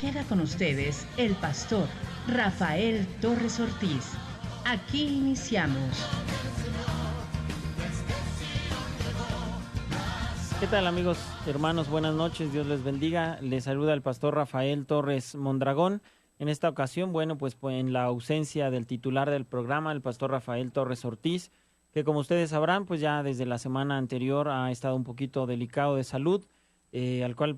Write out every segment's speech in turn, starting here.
Queda con ustedes el pastor Rafael Torres Ortiz. Aquí iniciamos. ¿Qué tal, amigos, hermanos? Buenas noches, Dios les bendiga. Les saluda el pastor Rafael Torres Mondragón. En esta ocasión, pues en la ausencia del titular del programa, el pastor Rafael Torres Ortiz, que como ustedes sabrán, pues ya desde la semana anterior ha estado un poquito delicado de salud, al cual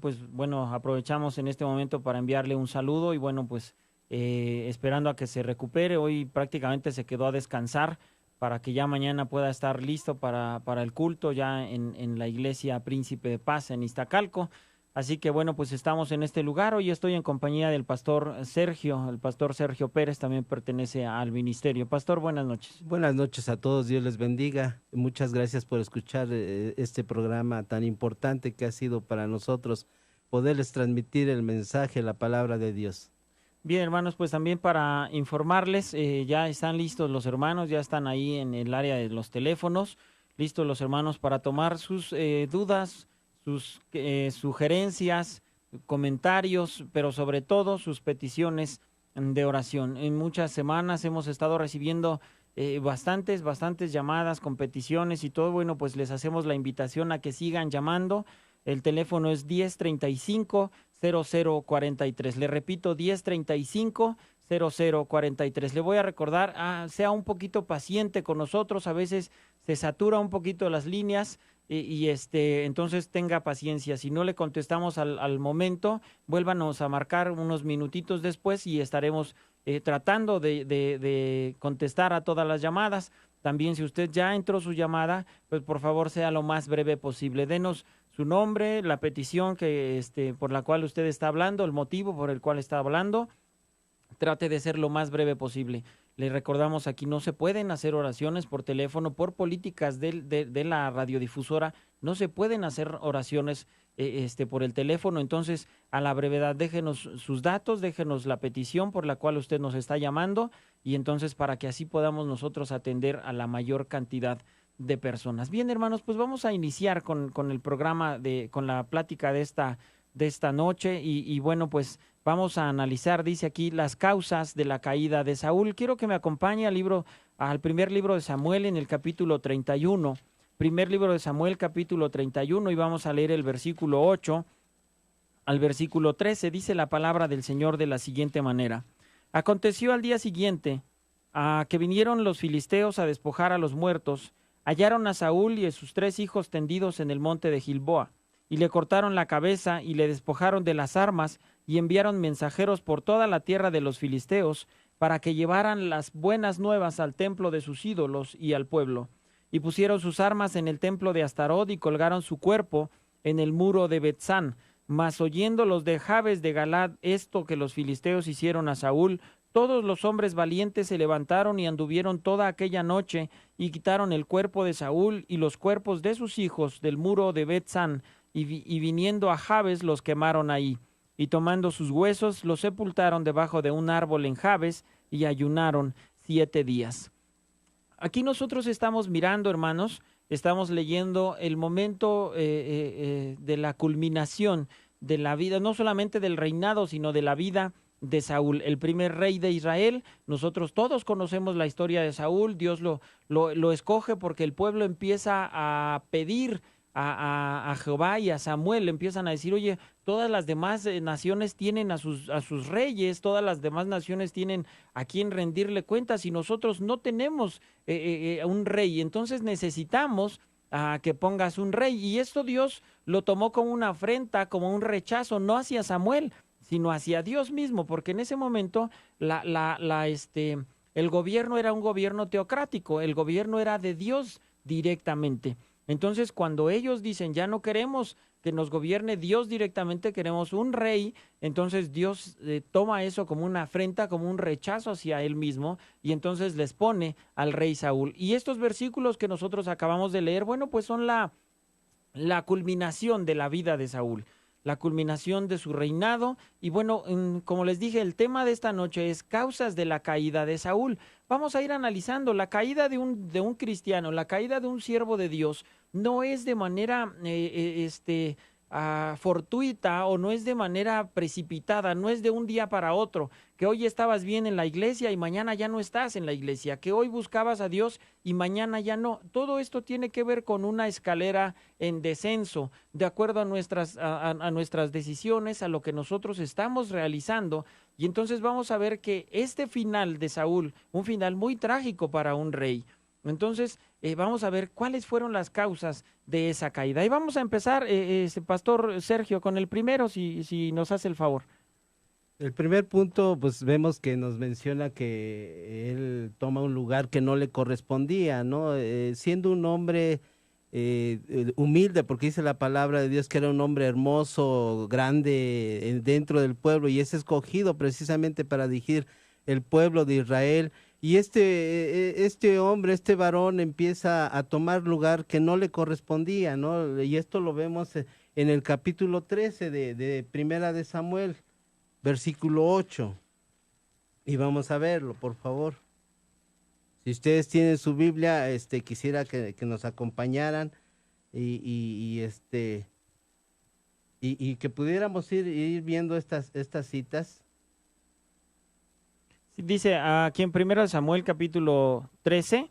aprovechamos en este momento para enviarle un saludo y esperando a que se recupere. Hoy prácticamente se quedó a descansar para que ya mañana pueda estar listo para el culto ya en la iglesia Príncipe de Paz en Iztacalco. Así que pues estamos en este lugar. Hoy estoy en compañía del pastor Sergio. El pastor Sergio Pérez también pertenece al ministerio. Pastor, buenas noches. Buenas noches a todos, Dios les bendiga. Muchas gracias por escuchar este programa tan importante que ha sido para nosotros poderles transmitir el mensaje, la palabra de Dios. Bien, hermanos, pues también para informarles, ya están listos los hermanos, ya están ahí en el área de los teléfonos, listos los hermanos para tomar sus dudas, sus sugerencias, comentarios, pero sobre todo sus peticiones de oración. En muchas semanas hemos estado recibiendo bastantes llamadas con peticiones y todo. Pues les hacemos la invitación a que sigan llamando. El teléfono es 1035-0043. Le repito, 1035-0043. Le voy a recordar, sea un poquito paciente con nosotros. A veces se satura un poquito las líneas entonces tenga paciencia. Si no le contestamos al momento, vuélvanos a marcar unos minutitos después y estaremos tratando de contestar a todas las llamadas. También si usted ya entró su llamada, pues por favor sea lo más breve posible. Denos su nombre, la petición por la cual usted está hablando, el motivo por el cual está hablando. Trate de ser lo más breve posible. Le recordamos, aquí no se pueden hacer oraciones por teléfono, por políticas de la radiodifusora, no se pueden hacer oraciones por el teléfono. Entonces, a la brevedad, déjenos sus datos, déjenos la petición por la cual usted nos está llamando, y entonces para que así podamos nosotros atender a la mayor cantidad de personas. Bien, hermanos, pues vamos a iniciar con el programa, con la plática de esta noche, y pues vamos a analizar, dice aquí, las causas de la caída de Saúl. Quiero que me acompañe al primer libro de Samuel en el capítulo 31. Primer libro de Samuel, capítulo 31, y vamos a leer el versículo 8 al versículo 13. Dice la palabra del Señor de la siguiente manera. Aconteció al día siguiente que vinieron los filisteos a despojar a los muertos, hallaron a Saúl y a sus 3 hijos tendidos en el monte de Gilboa, y le cortaron la cabeza y le despojaron de las armas, y enviaron mensajeros por toda la tierra de los filisteos para que llevaran las buenas nuevas al templo de sus ídolos y al pueblo. Y pusieron sus armas en el templo de Astarot y colgaron su cuerpo en el muro de Betzán. Mas oyendo los de Jabes de Galad esto que los filisteos hicieron a Saúl, todos los hombres valientes se levantaron y anduvieron toda aquella noche y quitaron el cuerpo de Saúl y los cuerpos de sus hijos del muro de Betzán, y viniendo a Jabes los quemaron ahí. Y tomando sus huesos, los sepultaron debajo de un árbol en Jabes, y ayunaron 7 días. Aquí nosotros estamos mirando, hermanos, estamos leyendo el momento de la culminación de la vida, no solamente del reinado, sino de la vida de Saúl, el primer rey de Israel. Nosotros todos conocemos la historia de Saúl. Dios lo escoge porque el pueblo empieza a pedir a Jehová, y a Samuel empiezan a decir: oye, todas las demás naciones tienen a sus reyes, todas las demás naciones tienen a quien rendirle cuentas, y nosotros no tenemos un rey. Entonces necesitamos que pongas un rey. Y esto Dios lo tomó como una afrenta, como un rechazo, no hacia Samuel, sino hacia Dios mismo, porque en ese momento el gobierno era un gobierno teocrático, el gobierno era de Dios directamente. Entonces, cuando ellos dicen: ya no queremos que nos gobierne Dios directamente, queremos un rey, entonces Dios toma eso como una afrenta, como un rechazo hacia él mismo, y entonces les pone al rey Saúl. Y estos versículos que nosotros acabamos de leer, pues son la culminación de la vida de Saúl, la culminación de su reinado. Y como les dije, el tema de esta noche es causas de la caída de Saúl. Vamos a ir analizando la caída de un cristiano, la caída de un siervo de Dios. No es de manera fortuita o no es de manera precipitada, no es de un día para otro, que hoy estabas bien en la iglesia y mañana ya no estás en la iglesia, que hoy buscabas a Dios y mañana ya no. Todo esto tiene que ver con una escalera en descenso, de acuerdo a nuestras decisiones, a lo que nosotros estamos realizando. Y entonces vamos a ver que este final de Saúl, un final muy trágico para un rey. Entonces, vamos a ver cuáles fueron las causas de esa caída. Y vamos a empezar, Pastor Sergio, con el primero, si nos hace el favor. El primer punto, pues vemos que nos menciona que él toma un lugar que no le correspondía, ¿no? Siendo un hombre humilde, porque dice la palabra de Dios que era un hombre hermoso, grande dentro del pueblo, y es escogido precisamente para dirigir el pueblo de Israel. Y este hombre, este varón empieza a tomar lugar que no le correspondía, ¿no? Y esto lo vemos en el capítulo 13 de Primera de Samuel, versículo 8. Y vamos a verlo, por favor. Si ustedes tienen su Biblia, quisiera que nos acompañaran y que pudiéramos ir viendo estas citas. Dice aquí en 1 Samuel capítulo 13,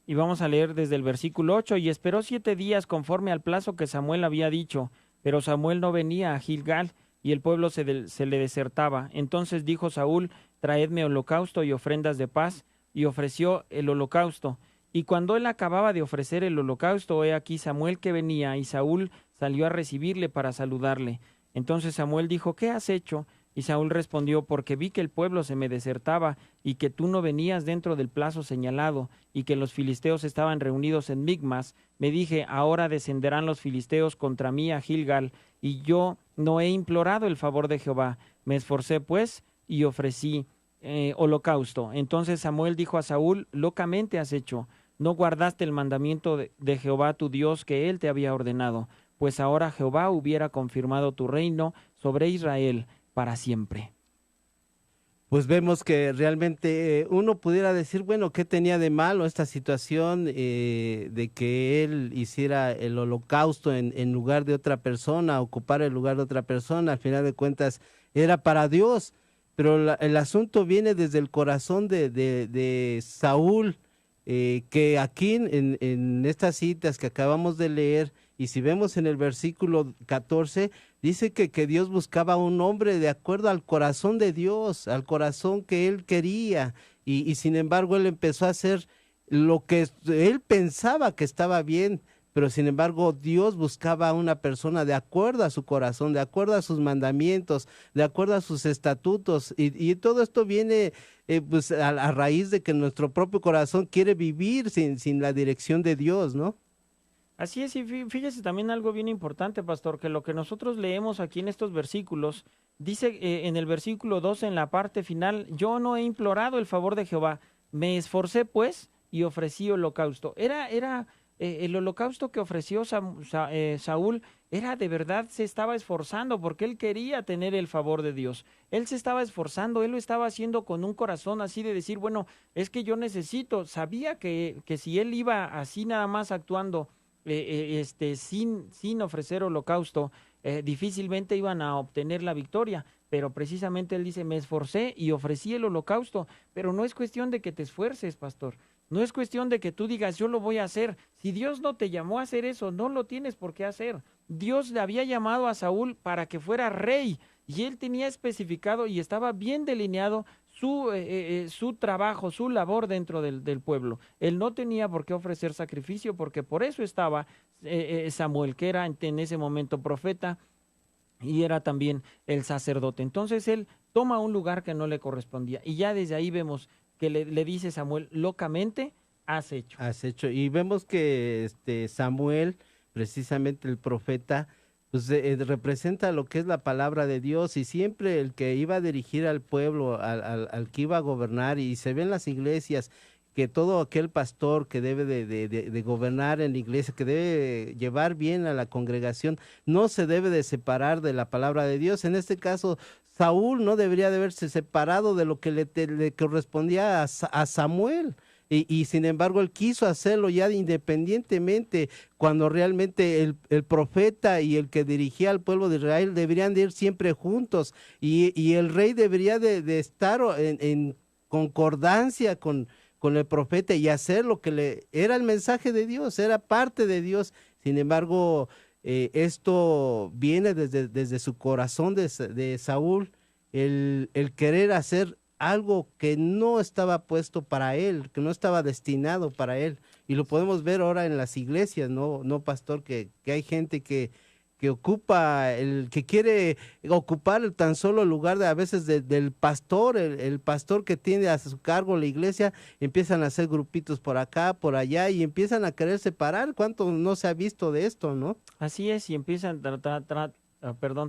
y vamos a leer desde el versículo 8, y esperó 7 días conforme al plazo que Samuel había dicho, pero Samuel no venía a Gilgal, y el pueblo se le desertaba. Entonces dijo Saúl, traedme holocausto y ofrendas de paz, y ofreció el holocausto. Y cuando él acababa de ofrecer el holocausto, he aquí Samuel que venía, y Saúl salió a recibirle para saludarle. Entonces Samuel dijo, ¿qué has hecho? Y Saúl respondió, porque vi que el pueblo se me desertaba, y que tú no venías dentro del plazo señalado, y que los filisteos estaban reunidos en Migmas. Me dije, ahora descenderán los filisteos contra mí a Gilgal, y yo no he implorado el favor de Jehová. Me esforcé pues, y ofrecí holocausto. Entonces Samuel dijo a Saúl, locamente has hecho, no guardaste el mandamiento de Jehová tu Dios que él te había ordenado, pues ahora Jehová hubiera confirmado tu reino sobre Israel para siempre. Pues vemos que realmente uno pudiera decir, bueno, ¿qué tenía de malo esta situación de que él hiciera el holocausto en lugar de otra persona, ocupar el lugar de otra persona? Al final de cuentas era para Dios, pero el asunto viene desde el corazón de Saúl, que aquí en estas citas que acabamos de leer, y si vemos en el versículo 14, dice que Dios buscaba un hombre de acuerdo al corazón de Dios, al corazón que él quería, y sin embargo él empezó a hacer lo que él pensaba que estaba bien, pero sin embargo Dios buscaba a una persona de acuerdo a su corazón, de acuerdo a sus mandamientos, de acuerdo a sus estatutos, y todo esto viene pues a raíz de que nuestro propio corazón quiere vivir sin la dirección de Dios, ¿no? Así es, y fíjese también algo bien importante, pastor, que lo que nosotros leemos aquí en estos versículos, dice en el versículo 12, en la parte final, yo no he implorado el favor de Jehová, me esforcé pues y ofrecí holocausto. Era el holocausto que ofreció Saúl, era de verdad, se estaba esforzando porque él quería tener el favor de Dios. Él se estaba esforzando, él lo estaba haciendo con un corazón así de decir, bueno, es que yo necesito, sabía que si él iba así nada más actuando, sin ofrecer holocausto, difícilmente iban a obtener la victoria, pero precisamente él dice, me esforcé y ofrecí el holocausto, pero no es cuestión de que te esfuerces, pastor, no es cuestión de que tú digas, yo lo voy a hacer. Si Dios no te llamó a hacer eso, no lo tienes por qué hacer. Dios le había llamado a Saúl para que fuera rey, y él tenía especificado y estaba bien delineado su trabajo, su labor dentro del pueblo. Él no tenía por qué ofrecer sacrificio, porque por eso estaba Samuel, que era en ese momento profeta y era también el sacerdote. Entonces él toma un lugar que no le correspondía, y ya desde ahí vemos que le dice Samuel, locamente has hecho. Has hecho, y vemos que Samuel, precisamente el profeta, pues representa lo que es la palabra de Dios, y siempre el que iba a dirigir al pueblo, al que iba a gobernar, y se ve en las iglesias que todo aquel pastor que debe de gobernar en la iglesia, que debe llevar bien a la congregación, no se debe de separar de la palabra de Dios. En este caso, Saúl no debería de haberse separado de lo que le correspondía a Samuel. y sin embargo él quiso hacerlo ya independientemente, cuando realmente el profeta y el que dirigía al pueblo de Israel deberían de ir siempre juntos, y el rey debería de estar en concordancia con el profeta y hacer lo que era el mensaje de Dios, era parte de Dios. Sin embargo, esto viene desde su corazón de Saúl, el querer hacer algo que no estaba puesto para él, que no estaba destinado para él. Y lo podemos ver ahora en las iglesias, ¿no, pastor? Que hay gente que ocupa, que quiere ocupar tan solo el lugar a veces del pastor, el pastor que tiene a su cargo la iglesia. Empiezan a hacer grupitos por acá, por allá, y empiezan a querer separar. ¿Cuánto no se ha visto de esto, no? Así es, y empiezan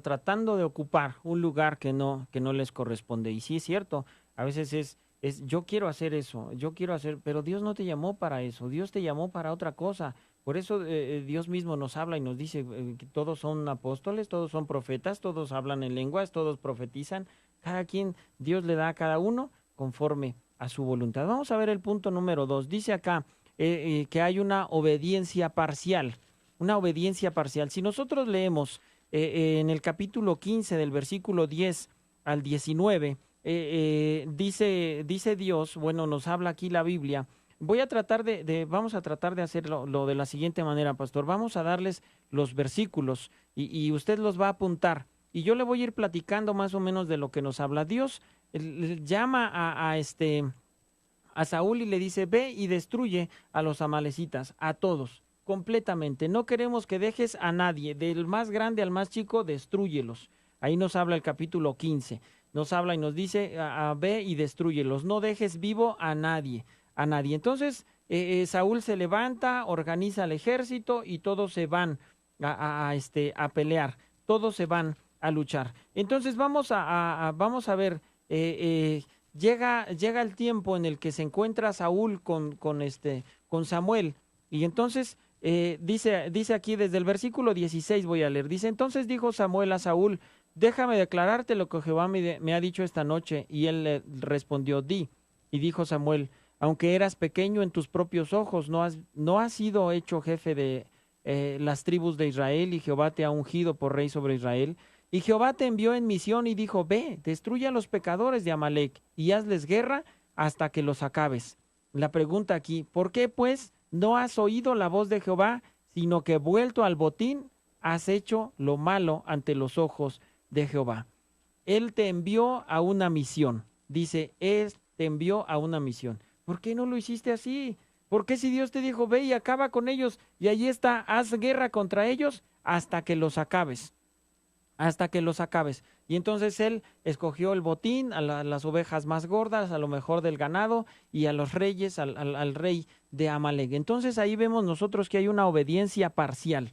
tratando de ocupar un lugar que no les corresponde. Y sí es cierto, a veces es yo quiero hacer eso, yo quiero hacer, pero Dios no te llamó para eso, Dios te llamó para otra cosa. Por eso Dios mismo nos habla y nos dice que todos son apóstoles, todos son profetas, todos hablan en lenguas, todos profetizan. Cada quien, Dios le da a cada uno conforme a su voluntad. Vamos a ver el punto número 2. Dice acá que hay una obediencia parcial. Una obediencia parcial. Si nosotros leemos en el capítulo 15 del versículo 10 al 19, dice Dios, bueno, nos habla aquí la Biblia. Vamos a tratar de hacerlo lo de la siguiente manera, pastor. Vamos a darles los versículos y usted los va a apuntar. Y yo le voy a ir platicando más o menos de lo que nos habla Dios. Llama a Saúl y le dice, ve y destruye a los amalecitas, a todos, completamente. No queremos que dejes a nadie, del más grande al más chico, destrúyelos. Ahí nos habla el capítulo 15. Nos habla y nos dice, ve y destrúyelos. No dejes vivo a nadie. Entonces, Saúl se levanta, organiza el ejército y todos se van a pelear. Todos se van a luchar. Entonces, vamos a ver, llega el tiempo en el que se encuentra Saúl con Samuel. Y entonces dice aquí desde el versículo 16 voy a leer. Dice, entonces dijo Samuel a Saúl, déjame declararte lo que Jehová me ha dicho esta noche. Y él le respondió, di. Y dijo Samuel, aunque eras pequeño en tus propios ojos, no has sido hecho jefe de las tribus de Israel, y Jehová te ha ungido por rey sobre Israel. Y Jehová te envió en misión y dijo, ve, destruye a los pecadores de Amalec y hazles guerra hasta que los acabes. La pregunta aquí, ¿por qué pues no has oído la voz de Jehová, sino que vuelto al botín has hecho lo malo ante los ojos de Jehová? Él te envió a una misión. Dice, él te envió a una misión. ¿Por qué no lo hiciste así? ¿Por qué si Dios te dijo, ve y acaba con ellos, y allí está, haz guerra contra ellos hasta que los acabes? Hasta que los acabes. Y entonces él escogió el botín, a las ovejas más gordas, a lo mejor del ganado, y a los reyes, al rey de Amalek. Entonces ahí vemos nosotros que hay una obediencia parcial.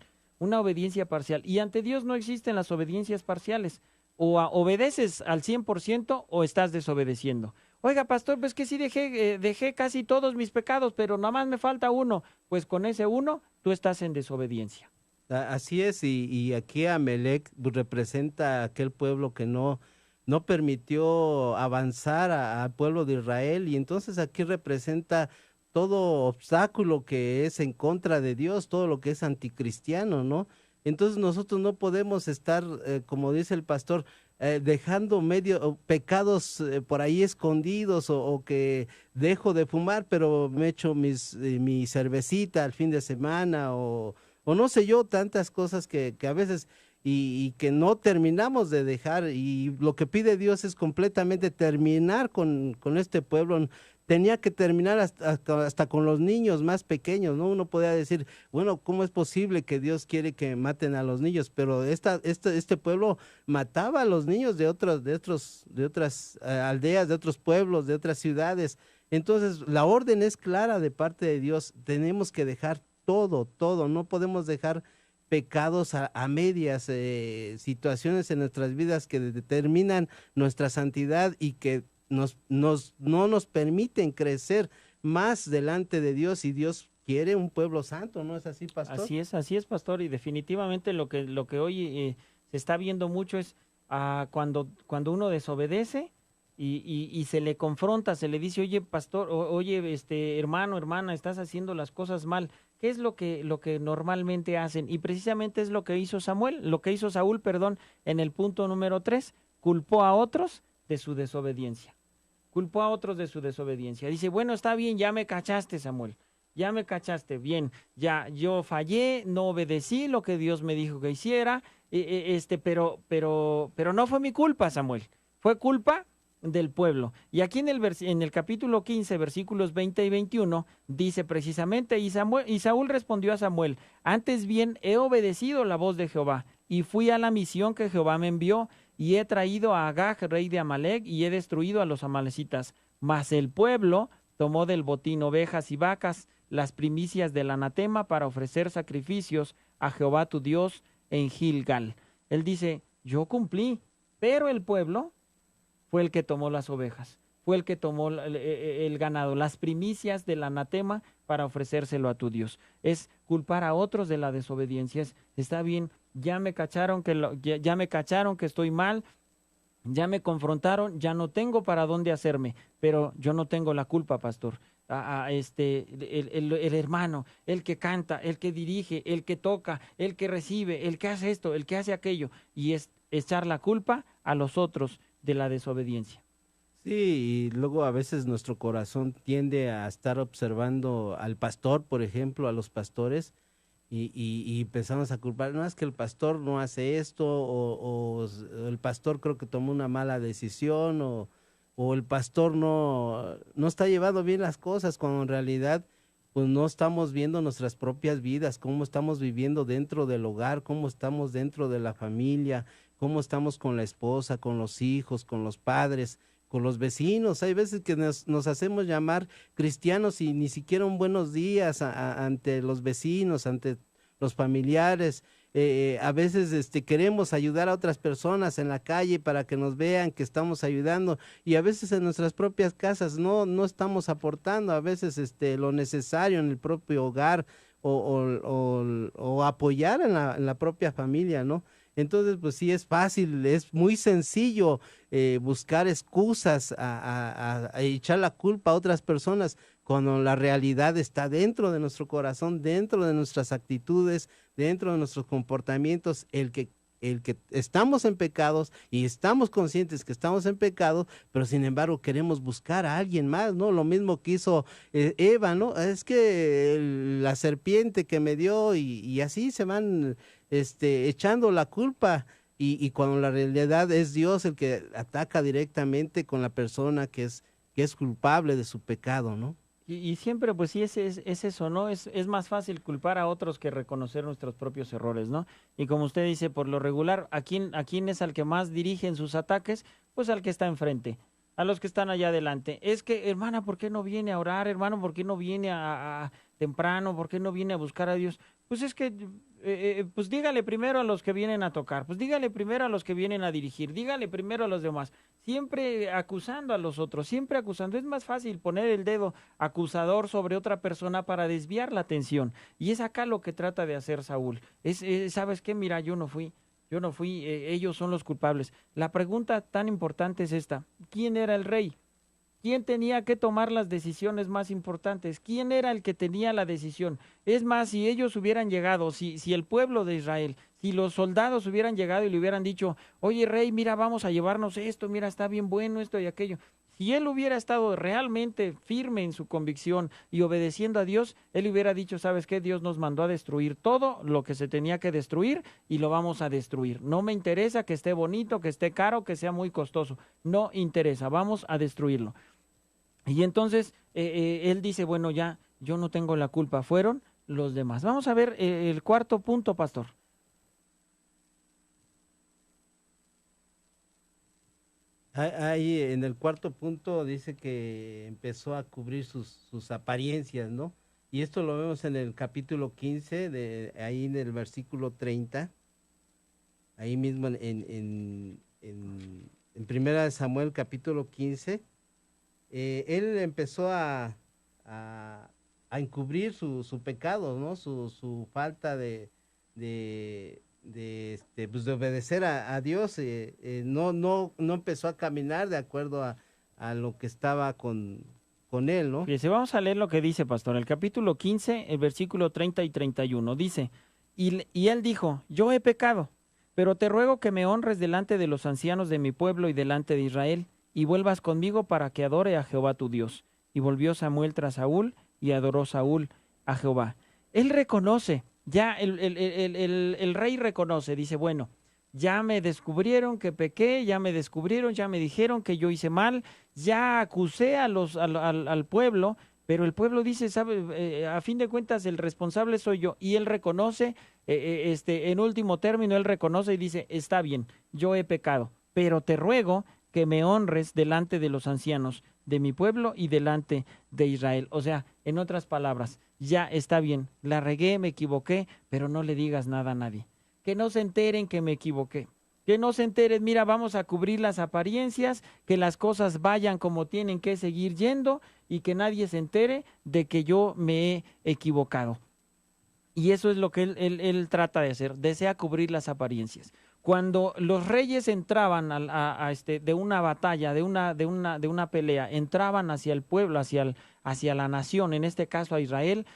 Y ante Dios no existen las obediencias parciales. O obedeces al 100% o estás desobedeciendo. Oiga, pastor, pues que sí dejé casi todos mis pecados, pero nada más me falta uno. Pues con ese uno, tú estás en desobediencia. Así es, y aquí Amalec representa a aquel pueblo que no permitió avanzar al pueblo de Israel, y entonces aquí representa todo obstáculo que es en contra de Dios, todo lo que es anticristiano, ¿no? Entonces nosotros no podemos estar, como dice el pastor, dejando pecados por ahí escondidos, o que dejo de fumar, pero me echo mi cervecita al fin de semana, o no sé yo, tantas cosas que a veces y que no terminamos de dejar. Y lo que pide Dios es completamente terminar con este pueblo. Tenía que terminar hasta con los niños más pequeños, ¿no? Uno podía decir, bueno, ¿cómo es posible que Dios quiere que maten a los niños? Pero este pueblo mataba a los niños de otras aldeas, de otros pueblos, de otras ciudades. Entonces, la orden es clara de parte de Dios. Tenemos que dejar todo, no podemos dejar pecados a medias, situaciones en nuestras vidas que determinan nuestra santidad y que no nos permiten crecer más delante de Dios, y Dios quiere un pueblo santo, ¿no es así, pastor? Así es, pastor, y definitivamente lo que hoy se está viendo mucho es cuando uno desobedece, y se le confronta, se le dice, oye, pastor, oye, hermano, hermana, estás haciendo las cosas mal. ¿Qué es lo que normalmente hacen? Y precisamente es lo que hizo Saúl, perdón, en el punto número 3, culpó a otros de su desobediencia. Culpó a otros de su desobediencia. Dice, bueno, está bien, ya me cachaste, Samuel. Ya me cachaste, bien, ya yo fallé, no obedecí lo que Dios me dijo que hiciera, pero no fue mi culpa, Samuel, fue culpa del pueblo. Y aquí en el capítulo 15, versículos 20 y 21, dice precisamente, y Saúl respondió a Samuel, antes bien he obedecido la voz de Jehová, y fui a la misión que Jehová me envió, y he traído a Agag, rey de Amalec, y he destruido a los amalecitas. Mas el pueblo tomó del botín ovejas y vacas, las primicias del anatema para ofrecer sacrificios a Jehová tu Dios en Gilgal. Él dice, yo cumplí, pero el pueblo fue el que tomó las ovejas, fue el que tomó el ganado, las primicias del anatema para ofrecérselo a tu Dios. Es culpar a otros de la desobediencia. Está bien, ya me cacharon ya me cacharon que estoy mal, ya me confrontaron, ya no tengo para dónde hacerme, pero yo no tengo la culpa, pastor. El hermano, el que canta, el que dirige, el que toca, el que recibe, el que hace esto, el que hace aquello, y es echar la culpa a los otros de la desobediencia. Sí, y luego a veces nuestro corazón tiende a estar observando al pastor, por ejemplo, a los pastores, y empezamos a culpar, no es que el pastor no hace esto, o el pastor creo que tomó una mala decisión, o el pastor no está llevando bien las cosas, cuando en realidad pues no estamos viendo nuestras propias vidas, cómo estamos viviendo dentro del hogar, cómo estamos dentro de la familia, cómo estamos con la esposa, con los hijos, con los padres, con los vecinos. Hay veces que nos hacemos llamar cristianos y ni siquiera un buenos días ante los vecinos, ante los familiares. A veces queremos ayudar a otras personas en la calle para que nos vean que estamos ayudando, y a veces en nuestras propias casas no estamos aportando a veces lo necesario en el propio hogar, o apoyar en la propia familia, ¿no? Entonces, pues sí es fácil, es muy sencillo buscar excusas a echar la culpa a otras personas, cuando la realidad está dentro de nuestro corazón, dentro de nuestras actitudes, dentro de nuestros comportamientos, el que estamos en pecados y estamos conscientes que estamos en pecado, pero sin embargo queremos buscar a alguien más, ¿no? Lo mismo que hizo Eva, ¿no? Es que la serpiente que me dio, y así se van echando la culpa, y cuando la realidad es Dios el que ataca directamente con la persona que es culpable de su pecado, ¿no? Y siempre, pues sí, es eso, ¿no? Es más fácil culpar a otros que reconocer nuestros propios errores, ¿no? Y como usted dice, por lo regular, a quién es al que más dirigen sus ataques? Pues al que está enfrente, a los que están allá adelante. Es que, hermana, ¿por qué no viene a orar? Hermano, ¿por qué no viene temprano? ¿Por qué no viene a buscar a Dios? Pues es que, pues dígale primero a los que vienen a tocar, pues dígale primero a los que vienen a dirigir, dígale primero a los demás. Siempre acusando a los otros, siempre acusando. Es más fácil poner el dedo acusador sobre otra persona para desviar la atención. Y es acá lo que trata de hacer Saúl. ¿Sabes qué? Mira, yo no fui, ellos son los culpables. La pregunta tan importante es esta: ¿quién era el rey? ¿Quién tenía que tomar las decisiones más importantes? ¿Quién era el que tenía la decisión? Es más, si ellos hubieran llegado, si el pueblo de Israel, si los soldados hubieran llegado y le hubieran dicho, oye, rey, mira, vamos a llevarnos esto, mira, está bien bueno esto y aquello. Si él hubiera estado realmente firme en su convicción y obedeciendo a Dios, él hubiera dicho, ¿sabes qué? Dios nos mandó a destruir todo lo que se tenía que destruir y lo vamos a destruir. No me interesa que esté bonito, que esté caro, que sea muy costoso. No interesa, vamos a destruirlo. Y entonces él dice, bueno, ya, yo no tengo la culpa, fueron los demás. Vamos a ver el cuarto punto, pastor. Ahí en el cuarto punto dice que empezó a cubrir sus apariencias, ¿no? Y esto lo vemos en el capítulo 15, ahí en el versículo 30, ahí mismo en Primera de Samuel, capítulo 15. Él empezó a encubrir su pecado, ¿no? Su falta pues de obedecer a Dios. No empezó a caminar de acuerdo a lo que estaba con él, ¿no? Fíjese, vamos a leer lo que dice, pastor. El capítulo 15, el versículo 30 y 31. Dice, y él dijo, yo he pecado, pero te ruego que me honres delante de los ancianos de mi pueblo y delante de Israel, y vuelvas conmigo para que adore a Jehová tu Dios. Y volvió Samuel tras Saúl, y adoró Saúl a Jehová. Él reconoce, ya el rey reconoce, dice, bueno, ya me descubrieron que pequé, ya me descubrieron, ya me dijeron que yo hice mal, ya acusé al pueblo, pero el pueblo dice, sabe, a fin de cuentas el responsable soy yo, y él reconoce, en último término, él reconoce y dice, está bien, yo he pecado, pero te ruego que me honres delante de los ancianos de mi pueblo y delante de Israel. O sea, en otras palabras, ya está bien, la regué, me equivoqué, pero no le digas nada a nadie. Que no se enteren que me equivoqué. Que no se enteren, mira, vamos a cubrir las apariencias, que las cosas vayan como tienen que seguir yendo y que nadie se entere de que yo me he equivocado. Y eso es lo que él trata de hacer, desea cubrir las apariencias. Cuando los reyes entraban de una batalla, de una pelea, entraban hacia el pueblo, hacia la nación, en este caso a Israel,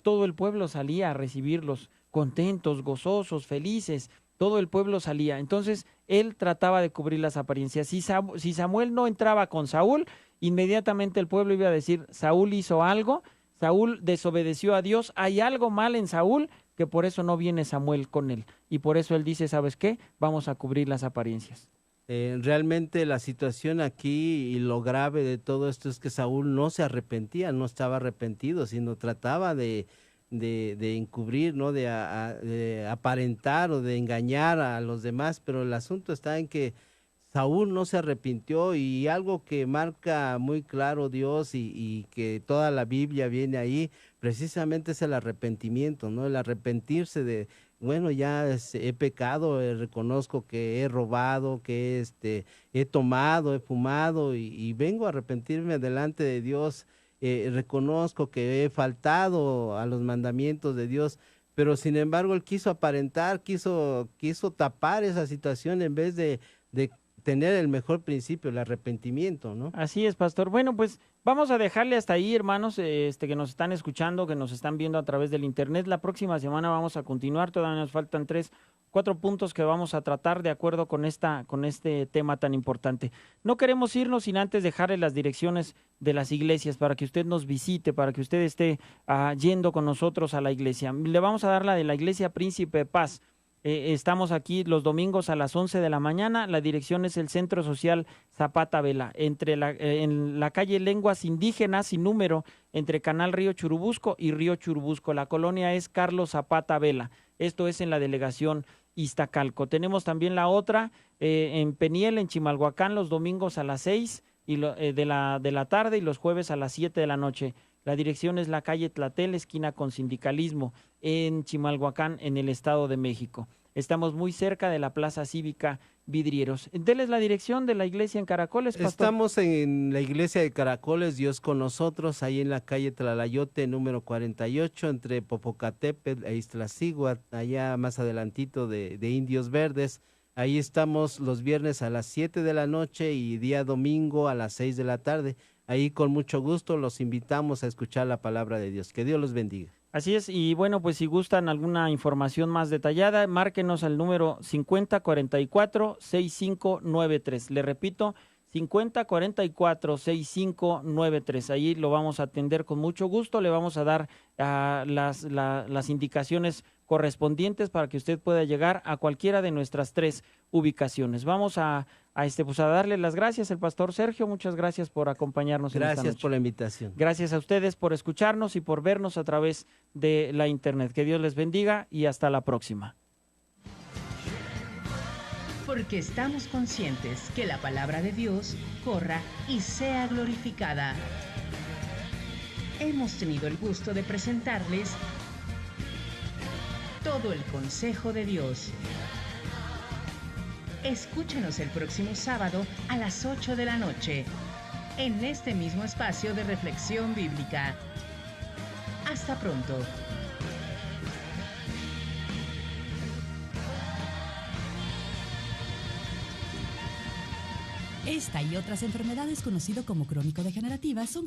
todo el pueblo salía a recibirlos contentos, gozosos, felices, todo el pueblo salía. Entonces, él trataba de cubrir las apariencias. Si Samuel no entraba con Saúl, inmediatamente el pueblo iba a decir, Saúl hizo algo, Saúl desobedeció a Dios, hay algo mal en Saúl, que por eso no viene Samuel con él. Y por eso él dice, ¿sabes qué? Vamos a cubrir las apariencias. Realmente la situación aquí y lo grave de todo esto es que Saúl no se arrepentía, no estaba arrepentido, sino trataba de encubrir, ¿no? De aparentar o de engañar a los demás, pero el asunto está en que Saúl no se arrepintió, y algo que marca muy claro Dios y que toda la Biblia viene ahí, precisamente es el arrepentimiento, ¿no? El arrepentirse de, bueno, ya he pecado, reconozco que he robado, que he tomado, he fumado y vengo a arrepentirme delante de Dios. Reconozco que he faltado a los mandamientos de Dios, pero sin embargo él quiso aparentar, quiso tapar esa situación en vez de tener el mejor principio, el arrepentimiento, ¿no? Así es, pastor. Bueno, pues vamos a dejarle hasta ahí, hermanos, que nos están escuchando, que nos están viendo a través del internet. La próxima semana vamos a continuar, todavía nos faltan 4 puntos que vamos a tratar de acuerdo con este tema tan importante. No queremos irnos sin antes dejarle las direcciones de las iglesias para que usted nos visite, para que usted esté yendo con nosotros a la iglesia. Le vamos a dar la de la Iglesia Príncipe de Paz. Estamos aquí los domingos a las 11 de la mañana. La dirección es el Centro Social Zapata Vela, en la calle Lenguas Indígenas, sin número, entre Canal Río Churubusco y Río Churubusco. La colonia es Carlos Zapata Vela. Esto es en la delegación Iztacalco. Tenemos también la otra en Peniel, en Chimalhuacán, los domingos a las 6 de la tarde y los jueves a las 7 de la noche. La dirección es la calle Tlatel, esquina con Sindicalismo, en Chimalhuacán, en el Estado de México. Estamos muy cerca de la Plaza Cívica Vidrieros. Denles la dirección de la iglesia en Caracoles, pastor. Estamos en la iglesia de Caracoles, Dios con nosotros, ahí en la calle Tlalayote, número 48, entre Popocatépetl e Iztaccíhuatl, allá más adelantito de Indios Verdes. Ahí estamos los viernes a las 7 de la noche y día domingo a las 6 de la tarde. Ahí con mucho gusto los invitamos a escuchar la palabra de Dios. Que Dios los bendiga. Así es, y bueno, pues si gustan alguna información más detallada, márquenos al número 5044-6593. Le repito, 5044-6593. Ahí lo vamos a atender con mucho gusto. Le vamos a dar las indicaciones correspondientes para que usted pueda llegar a cualquiera de nuestras 3 ubicaciones. Vamos a darle las gracias al pastor Sergio. Muchas gracias por acompañarnos en esta noche. Gracias por la invitación. Gracias a ustedes por escucharnos y por vernos a través de la internet. Que Dios les bendiga y hasta la próxima. Porque estamos conscientes que la palabra de Dios corra y sea glorificada. Hemos tenido el gusto de presentarles todo el consejo de Dios. Escúchenos el próximo sábado a las 8 de la noche, en este mismo espacio de reflexión bíblica. Hasta pronto. Esta y otras enfermedades conocidas como crónico-degenerativas son